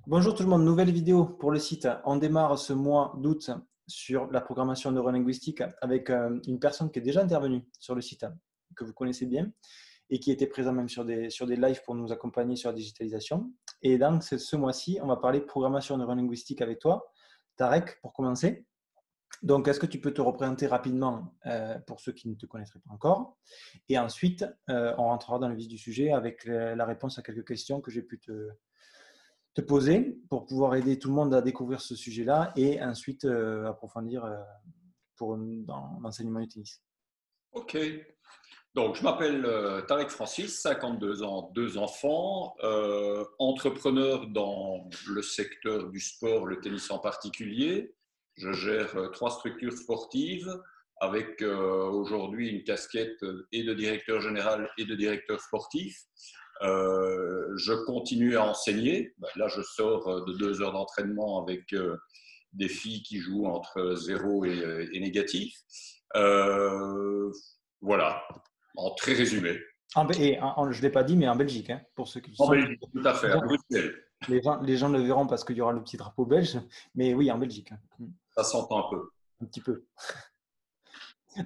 Bonjour tout le monde, nouvelle vidéo pour le site. On démarre ce mois d'août sur la programmation neurolinguistique avec une personne qui est déjà intervenue sur le site, que vous connaissez bien et qui était présent même sur des lives pour nous accompagner sur la digitalisation. Et donc ce mois-ci, on va parler de programmation neurolinguistique avec toi, Tarek, pour commencer. Donc, est-ce que tu peux te représenter rapidement pour ceux qui ne te connaîtraient pas encore? Et ensuite, on rentrera dans le vif du sujet avec la réponse à quelques questions que j'ai pu te poser pour pouvoir aider tout le monde à découvrir ce sujet-là et ensuite approfondir dans l'enseignement du tennis. Ok, donc je m'appelle Tarek Francis, 52 ans, deux enfants, entrepreneur dans le secteur du sport, le tennis en particulier. Je gère trois structures sportives avec aujourd'hui une casquette et de directeur général et de directeur sportif. Je continue à enseigner. Là, je sors de 2 heures d'entraînement avec des filles qui jouent entre 0 et négatif. Voilà, en très résumé. Je ne l'ai pas dit, mais en Belgique, hein, pour ceux qui En sont. Belgique, tout à fait, à Bruxelles. Les gens le verront parce qu'il y aura le petit drapeau belge, mais oui, en Belgique, hein. Ça s'entend un peu. Un petit peu.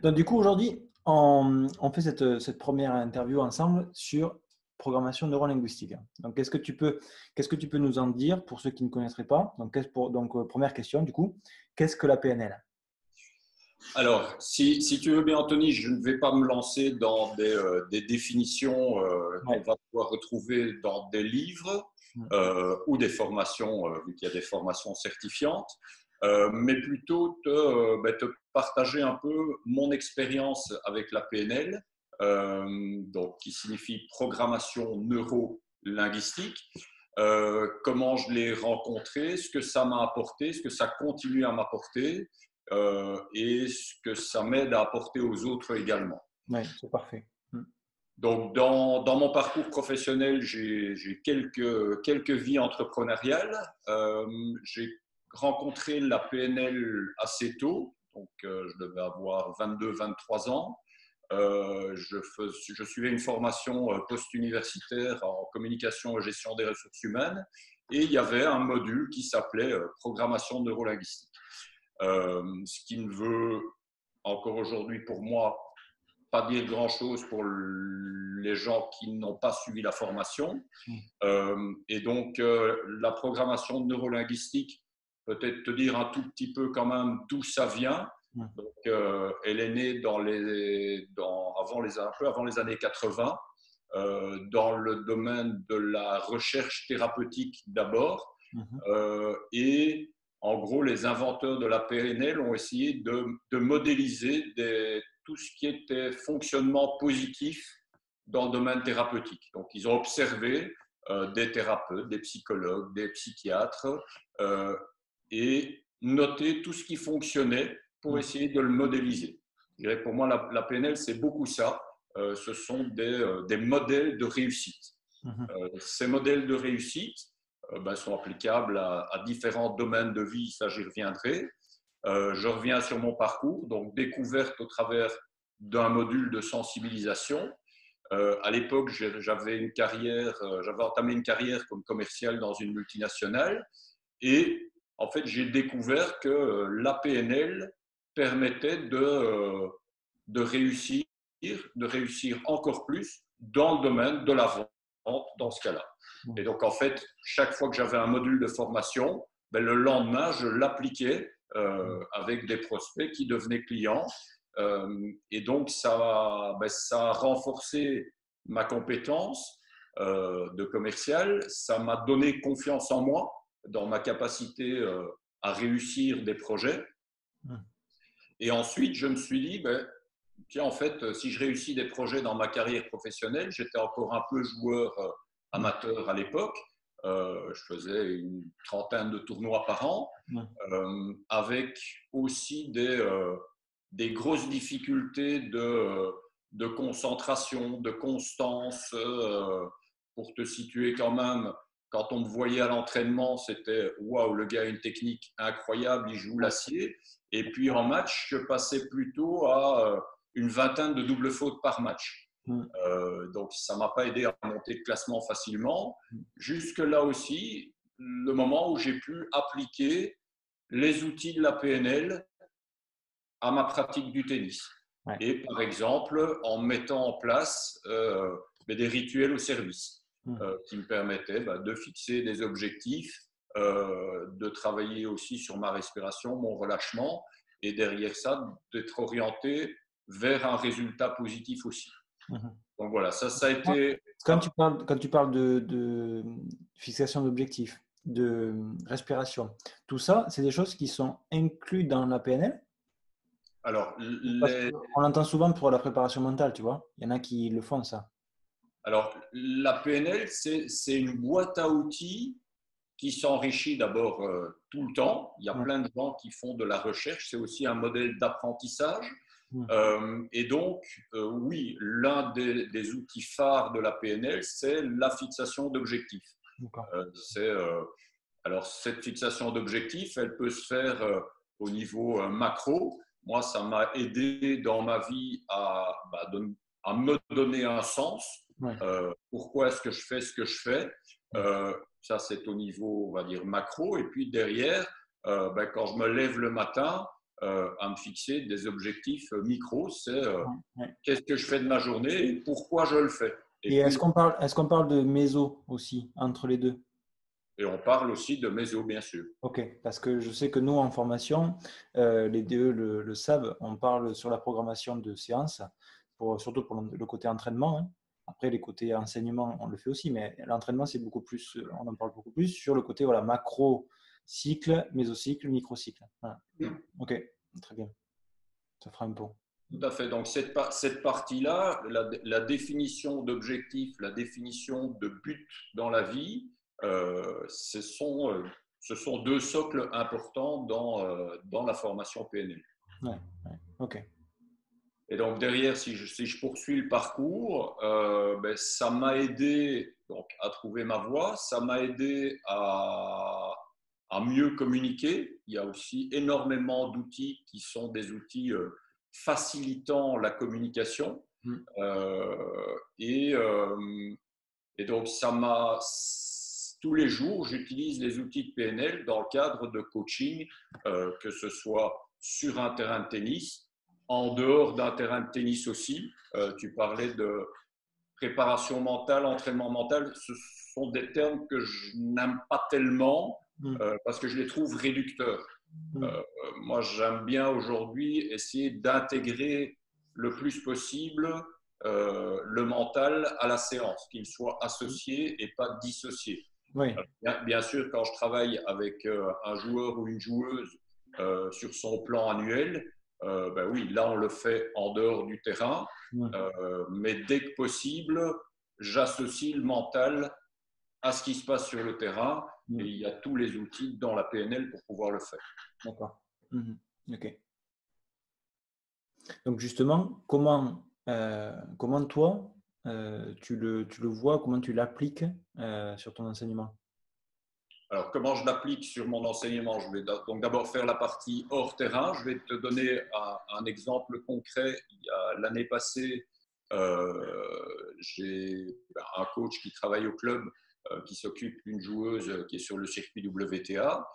Donc, du coup, aujourd'hui, on fait cette première interview ensemble sur programmation neurolinguistique. Donc, qu'est-ce que tu peux nous en dire pour ceux qui ne connaîtraient pas? Donc, première question, du coup, qu'est-ce que la PNL? Alors, si tu veux bien, Anthony, je ne vais pas me lancer dans des définitions qu'on Ouais. va pouvoir retrouver dans des livres ou des formations, vu qu'il y a des formations certifiantes, mais plutôt te partager un peu mon expérience avec la PNL, donc, qui signifie programmation neuro-linguistique, comment je l'ai rencontré, ce que ça m'a apporté, ce que ça continue à m'apporter, et ce que ça m'aide à apporter aux autres également. Oui, c'est parfait. Donc, dans mon parcours professionnel, j'ai quelques vies entrepreneuriales. J'ai rencontré la PNL assez tôt, donc je devais avoir 22-23 ans. Je suivais une formation post-universitaire en communication et gestion des ressources humaines, et il y avait un module qui s'appelait programmation neurolinguistique. Ce qui ne veut encore aujourd'hui pour moi pas dire grand-chose pour les gens qui n'ont pas suivi la formation. Et donc, la programmation neurolinguistique, peut-être te dire un tout petit peu quand même d'où ça vient. Donc, elle est née un peu avant les années 80, dans le domaine de la recherche thérapeutique d'abord. Et en gros, les inventeurs de la PNL ont essayé de modéliser tout ce qui était fonctionnement positif dans le domaine thérapeutique. Donc, ils ont observé des thérapeutes, des psychologues, des psychiatres, et noté tout ce qui fonctionnait pour essayer de le modéliser. Je dirais, pour moi, la PNL, c'est beaucoup ça. Ce sont des modèles de réussite. Ces modèles de réussite sont applicables à différents domaines de vie, ça j'y reviendrai. Je reviens sur mon parcours, donc découverte au travers d'un module de sensibilisation. À l'époque, j'avais entamé une carrière comme commercial dans une multinationale, et en fait, j'ai découvert que la PNL permettait de réussir, encore plus dans le domaine de la vente dans ce cas-là. Et donc, en fait, chaque fois que j'avais un module de formation, le lendemain, je l'appliquais avec des prospects qui devenaient clients. Et donc, ça a renforcé ma compétence de commercial. Ça m'a donné confiance en moi, dans ma capacité à réussir des projets. Et ensuite, je me suis dit, tiens, en fait, si je réussis des projets dans ma carrière professionnelle, j'étais encore un peu joueur amateur à l'époque. Je faisais une trentaine de tournois par an, avec aussi des grosses difficultés de concentration, de constance. Pour te situer quand même, quand on me voyait à l'entraînement, c'était waouh, le gars a une technique incroyable, il joue l'acier. Et puis en match, je passais plutôt à une vingtaine de doubles fautes par match. Donc ça ne m'a pas aidé à monter de classement facilement. Jusque là aussi, le moment où j'ai pu appliquer les outils de la PNL à ma pratique du tennis. Ouais. Et par exemple, en mettant en place des rituels au service qui me permettaient de fixer des objectifs, de travailler aussi sur ma respiration, mon relâchement, et derrière ça, d'être orienté vers un résultat positif aussi. Donc voilà, ça a été… Quand tu parles de fixation d'objectifs, de respiration, tout ça, c'est des choses qui sont incluses dans la PNL? Alors, Parce qu'on l'entend souvent pour la préparation mentale, tu vois. Il y en a qui le font, ça. alors, la PNL, c'est une boîte à outils qui s'enrichit d'abord tout le temps. Il y a plein de gens qui font de la recherche. C'est aussi un modèle d'apprentissage. Et donc, oui, l'un des outils phares de la PNL, c'est la fixation d'objectifs. Alors, cette fixation d'objectifs, elle peut se faire au niveau macro. Moi, ça m'a aidé dans ma vie à me donner un sens. Pourquoi est-ce que je fais ce que je fais? Ça, c'est au niveau, on va dire, macro. Et puis derrière, quand je me lève le matin, à me fixer des objectifs micro, c'est qu'est-ce que je fais de ma journée et pourquoi je le fais. Et est-ce qu'on parle de méso aussi, entre les deux? Et on parle aussi de méso, bien sûr. Ok, parce que je sais que nous, en formation, les DE le savent, on parle sur la programmation de séances, surtout pour le côté entraînement. Hein. Après, les côtés enseignement, on le fait aussi, mais l'entraînement, c'est beaucoup plus, on en parle beaucoup plus sur le côté macro cycle, mésocycle, microcycle. Voilà. Ok, très bien. Ça fera un peu. Tout à fait. Donc, cette partie-là, la définition d'objectif, la définition de but dans la vie, ce sont deux socles importants dans la formation PNL. Ouais, ok. Et donc, derrière, si je poursuis le parcours, ça m'a aidé donc, à trouver ma voie, ça m'a aidé à mieux communiquer. Il y a aussi énormément d'outils qui sont des outils facilitant la communication. Et donc, tous les jours, j'utilise les outils de PNL dans le cadre de coaching, que ce soit sur un terrain de tennis, en dehors d'un terrain de tennis aussi. Tu parlais de préparation mentale, entraînement mental. Ce sont des termes que je n'aime pas tellement parce que je les trouve réducteurs. Moi, j'aime bien aujourd'hui essayer d'intégrer le plus possible le mental à la séance, qu'il soit associé et pas dissocié. Oui. Bien sûr, quand je travaille avec un joueur ou une joueuse sur son plan annuel, oui, là, on le fait en dehors du terrain. Mais dès que possible, j'associe le mental à ce qui se passe sur le terrain et il y a tous les outils dans la PNL pour pouvoir le faire. D'accord. Ok. Donc justement, comment toi, tu le vois, comment tu l'appliques sur ton enseignement? Alors, comment je l'applique sur mon enseignement? Je vais donc d'abord faire la partie hors terrain. Je vais te donner un exemple concret. L'année passée, j'ai un coach qui travaille au club, qui s'occupe d'une joueuse qui est sur le circuit WTA.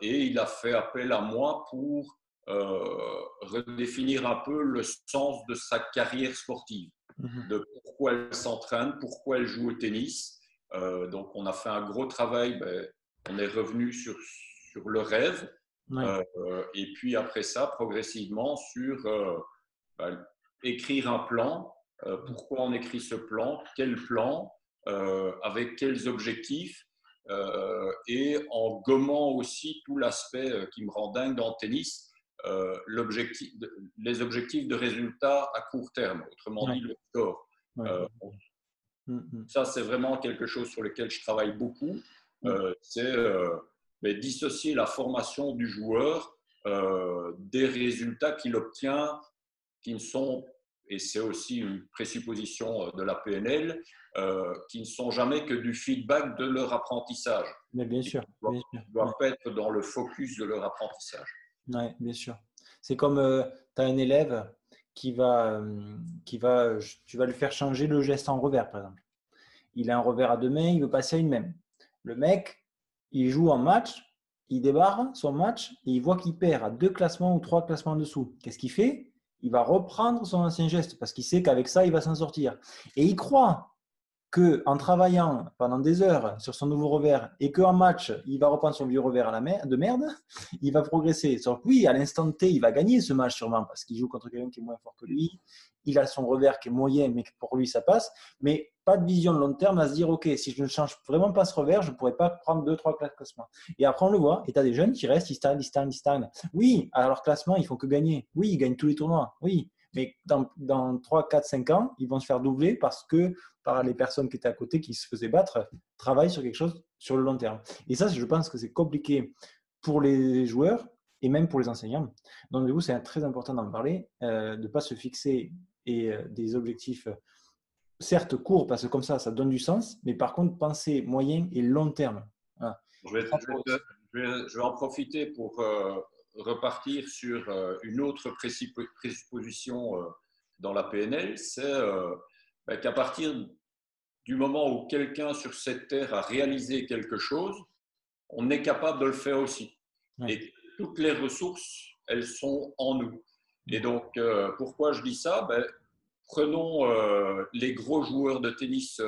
Et il a fait appel à moi pour redéfinir un peu le sens de sa carrière sportive, de pourquoi elle s'entraîne, pourquoi elle joue au tennis. Donc, on a fait un gros travail. On est revenu sur le rêve. Et puis, après ça, progressivement, sur écrire un plan. Pourquoi on écrit ce plan? Quel plan? Avec quels objectifs? Et en gommant aussi tout l'aspect qui me rend dingue dans le tennis, les objectifs de résultats à court terme, autrement dit le score. Ça, c'est vraiment quelque chose sur lequel je travaille beaucoup. C'est dissocier la formation du joueur des résultats qu'il obtient, qui ne sont, et c'est aussi une présupposition de la PNL, qui ne sont jamais que du feedback de leur apprentissage. Mais bien sûr. Ils doivent être dans le focus de leur apprentissage. Oui, bien sûr. C'est comme tu as un élève tu vas lui faire changer le geste en revers, par exemple. Il a un revers à deux mains, il veut passer à une main. Le mec, il joue en match, il débarre son match et il voit qu'il perd à 2 classements ou 3 classements en dessous. Qu'est-ce qu'il fait? Il va reprendre son ancien geste parce qu'il sait qu'avec ça, il va s'en sortir. Et il croit qu'en travaillant pendant des heures sur son nouveau revers et qu'en match, il va reprendre son vieux revers de merde, il va progresser. Sauf que oui, à l'instant T, il va gagner ce match sûrement parce qu'il joue contre quelqu'un qui est moins fort que lui. Il a son revers qui est moyen, mais pour lui, ça passe. Mais pas de vision de long terme à se dire, OK, si je ne change vraiment pas ce revers, je ne pourrais pas prendre 2-3 classements. Et après, on le voit. Et tu as des jeunes qui restent, ils stagnent. Oui, à leur classement, ils font que gagner. Oui, ils gagnent tous les tournois. Oui. Mais dans 3, 4, 5 ans, ils vont se faire doubler parce que par les personnes qui étaient à côté, qui se faisaient battre, travaillent sur quelque chose sur le long terme. Et ça, je pense que c'est compliqué pour les joueurs et même pour les enseignants. Donc, du coup, c'est très important d'en parler, de ne pas se fixer des objectifs, certes courts, parce que comme ça donne du sens, mais par contre, penser moyen et long terme. Voilà. Je vais en profiter pour repartir sur une autre présupposition dans la PNL, c'est qu'à partir du moment où quelqu'un sur cette terre a réalisé quelque chose, on est capable de le faire aussi. Ouais. Et toutes les ressources, elles sont en nous. Et donc, pourquoi je dis ça? Prenons les gros joueurs de tennis,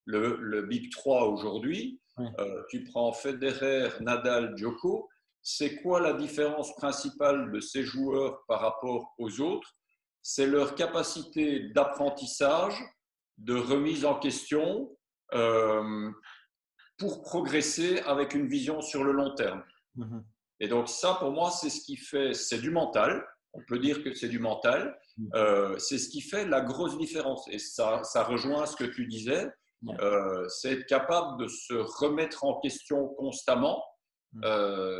le Big 3 aujourd'hui. Ouais. Tu prends Federer, Nadal, Djoko. C'est quoi la différence principale de ces joueurs par rapport aux autres? C'est leur capacité d'apprentissage, de remise en question pour progresser avec une vision sur le long terme. Mm-hmm. Et donc ça, pour moi, c'est ce qui fait, c'est du mental. On peut dire que c'est du mental. C'est ce qui fait la grosse différence. Et ça rejoint ce que tu disais. C'est être capable de se remettre en question constamment.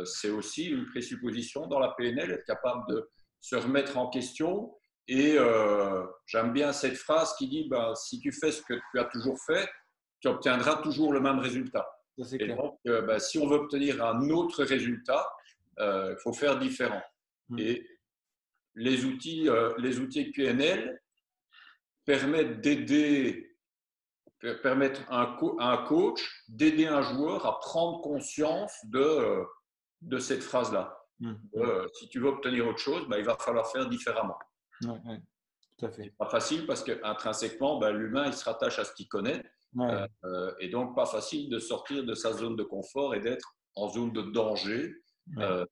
C'est aussi une présupposition dans la PNL, être capable de se remettre en question. Et j'aime bien cette phrase qui dit si tu fais ce que tu as toujours fait, tu obtiendras toujours le même résultat. Et donc, si on veut obtenir un autre résultat, il faut faire différent. Et les outils PNL permettent à un coach d'aider un joueur à prendre conscience de cette phrase-là. Si tu veux obtenir autre chose, il va falloir faire différemment. Ouais, tout à fait. C'est pas facile parce qu'intrinsèquement, l'humain, il se rattache à ce qu'il connaît. Ouais. Et donc, pas facile de sortir de sa zone de confort et d'être en zone de danger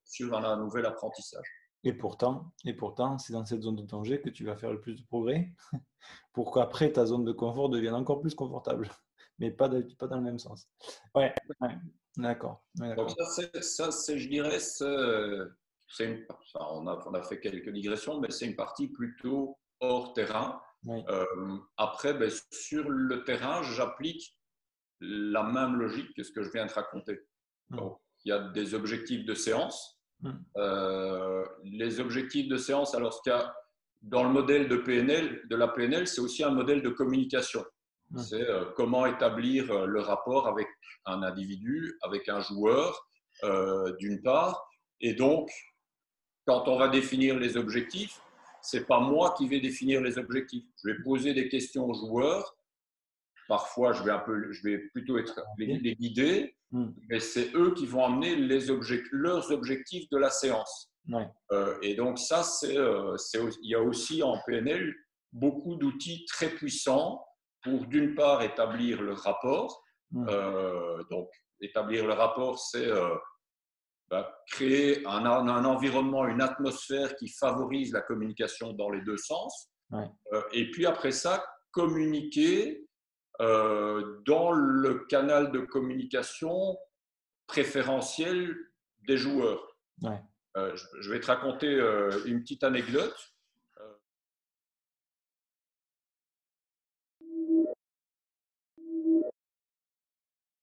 sur un nouvel apprentissage. Et pourtant, c'est dans cette zone de danger que tu vas faire le plus de progrès pour qu'après, ta zone de confort devienne encore plus confortable, mais pas dans le même sens. Ouais. D'accord. Donc ça, je dirais, on a fait quelques digressions, mais c'est une partie plutôt hors terrain. Oui. Après, sur le terrain, j'applique la même logique que ce que je viens de raconter. Donc, il y a des objectifs de séance. Les objectifs de séance, alors ce qu'il y a dans le modèle de la PNL, c'est aussi un modèle de communication. C'est comment établir le rapport avec un individu, avec un joueur, d'une part. Et donc, quand on va définir les objectifs, c'est pas moi qui vais définir les objectifs. Je vais poser des questions aux joueurs. Parfois, je vais plutôt les guider, mais c'est eux qui vont amener leurs objectifs de la séance. Ouais. Et donc ça, il y a aussi en PNL beaucoup d'outils très puissants pour d'une part établir le rapport. Donc établir le rapport, c'est créer un environnement, une atmosphère qui favorise la communication dans les deux sens. Ouais. Et puis après ça, communiquer dans le canal de communication préférentiel des joueurs. Ouais. Je vais te raconter une petite anecdote.